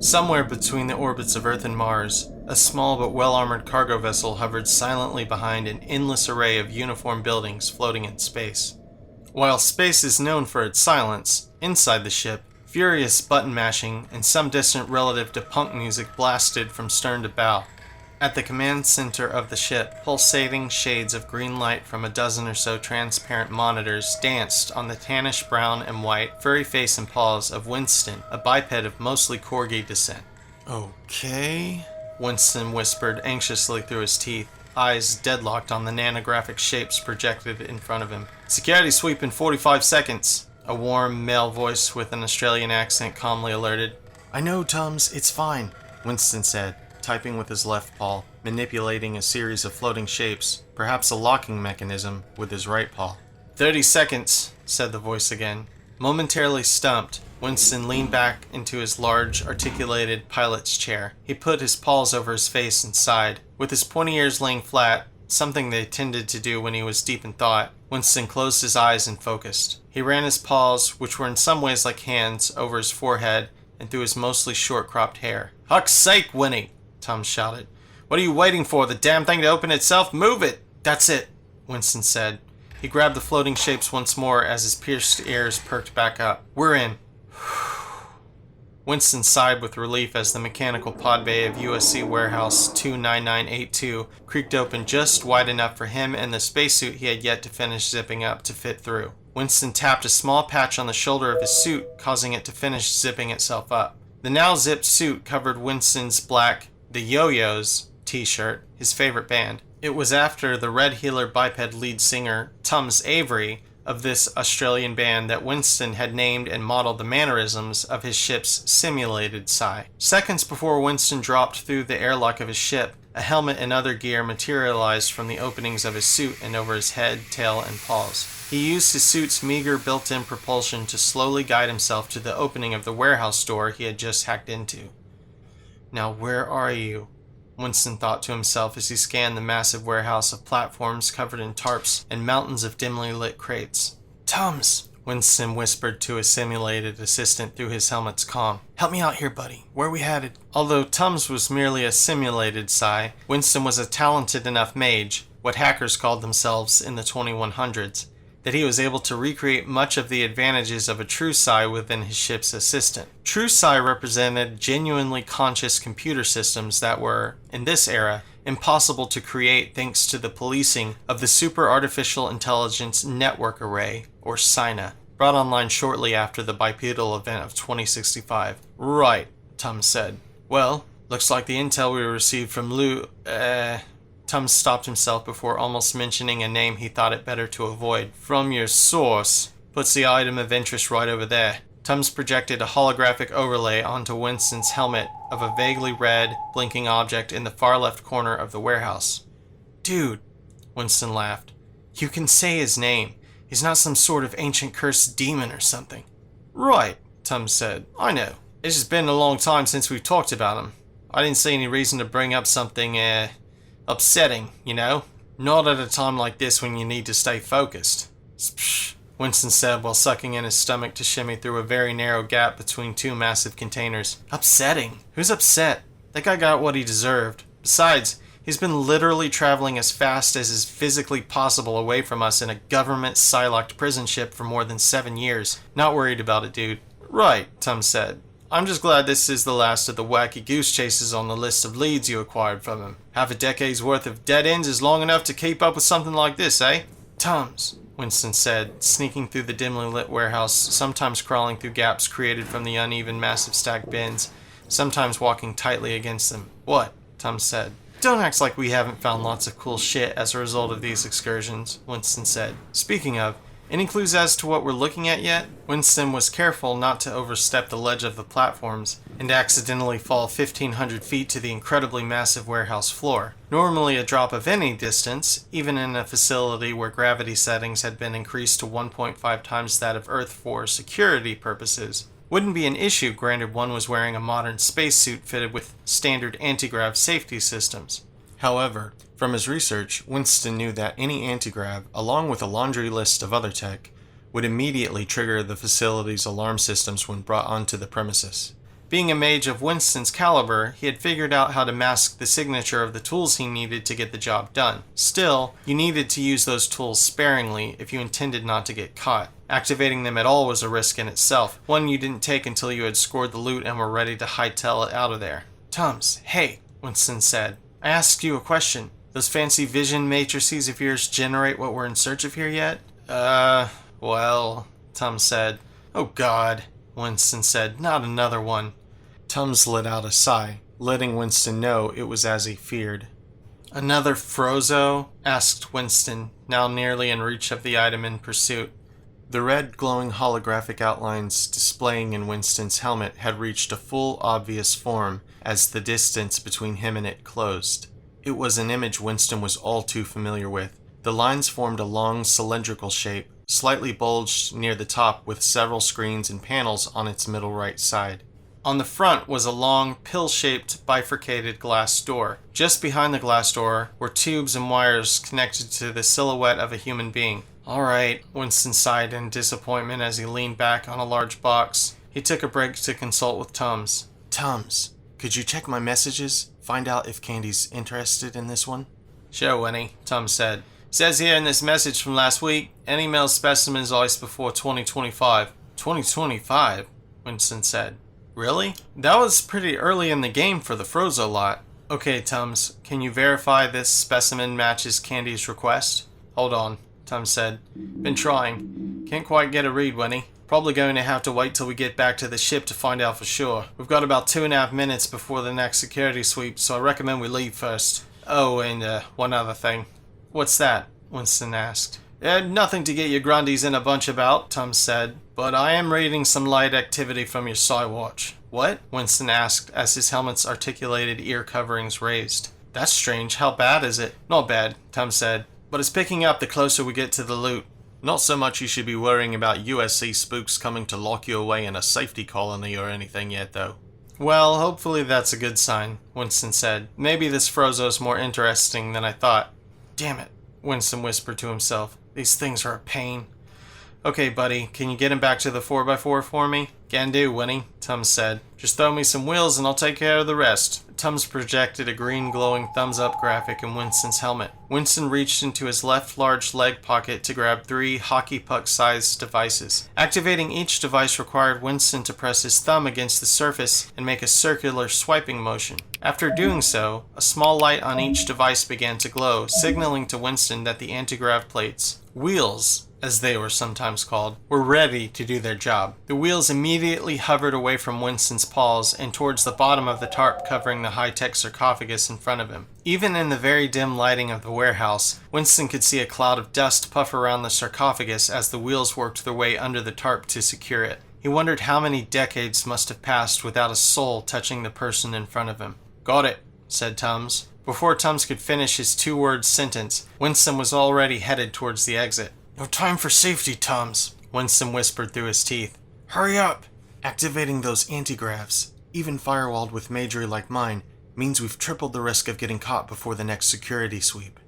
Somewhere between the orbits of Earth and Mars, a small but well-armored cargo vessel hovered silently behind an endless array of uniform buildings floating in space. While space is known for its silence, inside the ship, furious button mashing and some distant relative to punk music blasted from stern to bow. At the command center of the ship, pulsating shades of green light from a dozen or so transparent monitors danced on the tannish brown and white, furry face and paws of Winston, a biped of mostly corgi descent. "Okay," Winston whispered anxiously through his teeth, eyes deadlocked on the nanographic shapes projected in front of him. "Security sweep in 45 seconds, a warm male voice with an Australian accent calmly alerted. "I know, Tums, it's fine," Winston said, typing with his left paw, manipulating a series of floating shapes, perhaps a locking mechanism, with his right paw. 30 seconds, said the voice again. Momentarily stumped, Winston leaned back into his large, articulated pilot's chair. He put his paws over his face and sighed. With his pointy ears laying flat, something they tended to do when he was deep in thought, Winston closed his eyes and focused. He ran his paws, which were in some ways like hands, over his forehead and through his mostly short-cropped hair. "Huck's sake, Winnie!" Tom shouted. "What are you waiting for? The damn thing to open itself? Move it!" "That's it," Winston said. He grabbed the floating shapes once more as his pierced ears perked back up. "We're in." Winston sighed with relief as the mechanical pod bay of USC Warehouse 29982 creaked open just wide enough for him and the spacesuit he had yet to finish zipping up to fit through. Winston tapped a small patch on the shoulder of his suit, causing it to finish zipping itself up. The now zipped suit covered Winston's black The Yo-Yos t-shirt, his favorite band. It was after the red heeler biped lead singer 𝗬𝗏 of this Australian band that Winston had named and modeled the mannerisms of his ship's simulated Sai. Seconds before Winston dropped through the airlock of his ship, a helmet and other gear materialized from the openings of his suit and over his head, tail, and paws. He used his suit's meager built-in propulsion to slowly guide himself to the opening of the warehouse door he had just hacked into. "Now where are you?" Winston thought to himself as he scanned the massive warehouse of platforms covered in tarps and mountains of dimly lit crates. "Tums," Winston whispered to his simulated assistant through his helmet's comm. "Help me out here, buddy. Where are we headed?" Although Tums was merely a simulated Sai, Winston was a talented enough mage, what hackers called themselves in the 2100s, that he was able to recreate much of the advantages of a true Sai within his ship's assistant. True Sai represented genuinely conscious computer systems that were, in this era, impossible to create thanks to the policing of the Super Artificial Intelligence Network Array, or SINA, brought online shortly after the Bipedal Event of 2065. "Right," Tums said. "Well, looks like the intel we received from Tums stopped himself before almost mentioning a name he thought it better to avoid. "From your source. Puts the item of interest right over there." Tums projected a holographic overlay onto Winston's helmet of a vaguely red, blinking object in the far left corner of the warehouse. "Dude," Winston laughed. "You can say his name. He's not some sort of ancient cursed demon or something." "Right," Tums said. "I know. It's just been a long time since we've talked about him. I didn't see any reason to bring up something, upsetting, you know? Not at a time like this when you need to stay focused." "Psh," Winston said while sucking in his stomach to shimmy through a very narrow gap between two massive containers. "Upsetting? Who's upset? That guy got what he deserved. Besides, he's been literally traveling as fast as is physically possible away from us in a government Sai-Locked prison ship for more than 7 years. Not worried about it, dude." "Right," Tums said. "I'm just glad this is the last of the wacky goose chases on the list of leads you acquired from him. Half a decade's worth of dead ends is long enough to keep up with something like this, eh?" "Tums," Winston said, sneaking through the dimly lit warehouse, sometimes crawling through gaps created from the uneven massive stacked bins, sometimes walking tightly against them. "What?" Tums said. "Don't act like we haven't found lots of cool shit as a result of these excursions," Winston said. "Speaking of, any clues as to what we're looking at yet?" Winston was careful not to overstep the ledge of the platforms and accidentally fall 1,500 feet to the incredibly massive warehouse floor. Normally a drop of any distance, even in a facility where gravity settings had been increased to 1.5 times that of Earth for security purposes, wouldn't be an issue granted one was wearing a modern spacesuit fitted with standard anti-grav safety systems. However, from his research, Winston knew that any anti-grav, along with a laundry list of other tech, would immediately trigger the facility's alarm systems when brought onto the premises. Being a mage of Winston's caliber, he had figured out how to mask the signature of the tools he needed to get the job done. Still, you needed to use those tools sparingly if you intended not to get caught. Activating them at all was a risk in itself, one you didn't take until you had scored the loot and were ready to hightail it out of there. "Tums, hey," Winston said. "I asked you a question. Those fancy vision matrices of yours generate what we're in search of here yet?" Well, Tums said. "Oh God," Winston said, "not another one." Tums let out a sigh, letting Winston know it was as he feared. "Another Frozo?" asked Winston, now nearly in reach of the item in pursuit. The red glowing holographic outlines displaying in Winston's helmet had reached a full obvious form as the distance between him and it closed. It was an image Winston was all too familiar with. The lines formed a long cylindrical shape, slightly bulged near the top with several screens and panels on its middle right side. On the front was a long, pill-shaped, bifurcated glass door. Just behind the glass door were tubes and wires connected to the silhouette of a human being. "All right," Winston sighed in disappointment as he leaned back on a large box. He took a break to consult with Tums. "Tums, could you check my messages? Find out if Candy's interested in this one?" "Sure, Winnie," Tums said. "Says here in this message from last week, any male specimens iced before 2025. 2025? Winston said. "Really? That was pretty early in the game for the Frozo lot." "Okay, Tums, can you verify this specimen matches Candy's request?" "Hold on," Tums said. "Been trying. Can't quite get a read, Winnie. Probably going to have to wait till we get back to the ship to find out for sure. We've got about 2.5 minutes before the next security sweep, so I recommend we leave first. Oh, and one other thing." "What's that?" Winston asked. Nothing to get your grundies in a bunch about," Tums said, "but I am reading some light activity from your Sai-watch." "What?" Winston asked as his helmet's articulated ear coverings raised. "That's strange. How bad is it?" "Not bad," Tums said, "but it's picking up the closer we get to the loot." "Not so much you should be worrying about USC spooks coming to lock you away in a safety colony or anything yet, though." "Well, hopefully that's a good sign," Winston said. "Maybe this Frozo's more interesting than I thought." "Damn it," Winston whispered to himself. "These things are a pain." "Okay, buddy, can you get him back to the 4x4 for me?" "Can do, Winnie," Tums said. "Just throw me some wheels and I'll take care of the rest." Tums projected a green glowing thumbs-up graphic in Winston's helmet. Winston reached into his left large leg pocket to grab 3 hockey puck-sized devices. Activating each device required Winston to press his thumb against the surface and make a circular swiping motion. After doing so, a small light on each device began to glow, signaling to Winston that the anti-grav plates, wheels, as they were sometimes called, were ready to do their job. The wheels immediately hovered away from Winston's paws and towards the bottom of the tarp covering the high-tech sarcophagus in front of him. Even in the very dim lighting of the warehouse, Winston could see a cloud of dust puff around the sarcophagus as the wheels worked their way under the tarp to secure it. He wondered how many decades must have passed without a soul touching the person in front of him. "Got it," said Tums. Before Tums could finish his 2-word sentence, Winston was already headed towards the exit. "No time for safety, Tums," Winston whispered through his teeth. "Hurry up!" "Activating those anti-gravs, even firewalled with majory like mine, means we've tripled the risk of getting caught before the next security sweep."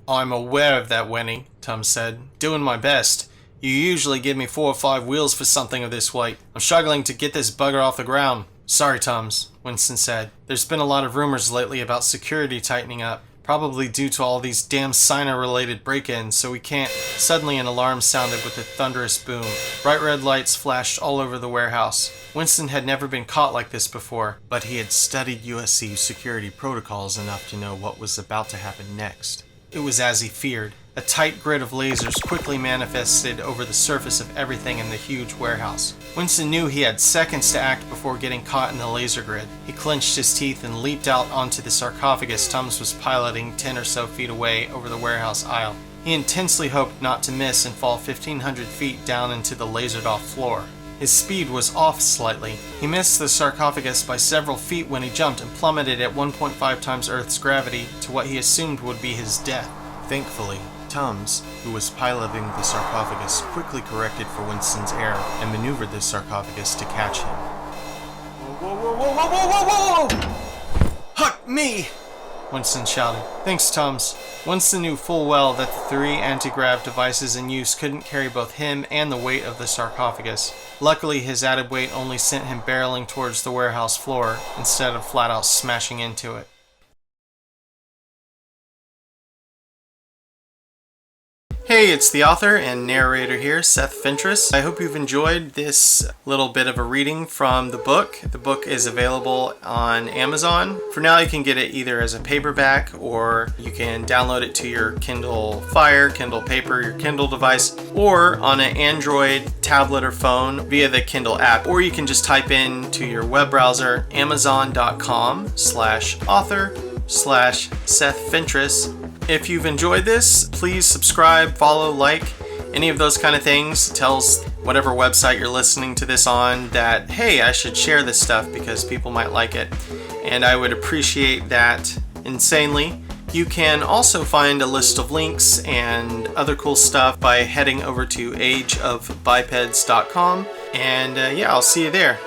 "I'm aware of that, Winnie," Tums said. "Doing my best. You usually give me 4 or 5 wheels for something of this weight. I'm struggling to get this bugger off the ground." "Sorry, Tums," Winston said. "There's been a lot of rumors lately about security tightening up. Probably due to all these damn signer-related break-ins, so we can't." Suddenly an alarm sounded with a thunderous boom. Bright red lights flashed all over the warehouse. Winston had never been caught like this before, but he had studied USC security protocols enough to know what was about to happen next. It was as he feared. A tight grid of lasers quickly manifested over the surface of everything in the huge warehouse. Winston knew he had seconds to act before getting caught in the laser grid. He clenched his teeth and leaped out onto the sarcophagus Tums was piloting 10 or so feet away over the warehouse aisle. He intensely hoped not to miss and fall 1,500 feet down into the lasered-off floor. His speed was off slightly. He missed the sarcophagus by several feet when he jumped and plummeted at 1.5 times Earth's gravity to what he assumed would be his death. Thankfully, Tums, who was piloting the sarcophagus, quickly corrected for Winston's error and maneuvered the sarcophagus to catch him. "Whoa, whoa, whoa, whoa, whoa, whoa, whoa! Huck me!" Winston shouted. Thanks, Tums. Winston knew full well that the 3 anti-grav devices in use couldn't carry both him and the weight of the sarcophagus. Luckily, his added weight only sent him barreling towards the warehouse floor, instead of flat out smashing into it. Hey, it's the author and narrator here, Seth Fentress. I hope you've enjoyed this little bit of a reading from the book. The book is available on Amazon. For now, you can get it either as a paperback or you can download it to your Kindle Fire, Kindle Paper, your Kindle device, or on an Android tablet or phone via the Kindle app. Or you can just type in to your web browser amazon.com/author/Seth Fentress. If you've enjoyed this, please subscribe, follow, like, any of those kind of things. Tells whatever website you're listening to this on that, hey, I should share this stuff because people might like it. And I would appreciate that insanely. You can also find a list of links and other cool stuff by heading over to 𝘬𝗶𝗿𝗂𝑒𝑑𝑔𝑒𝑜𝑓bipeds.com. And yeah, I'll see you there.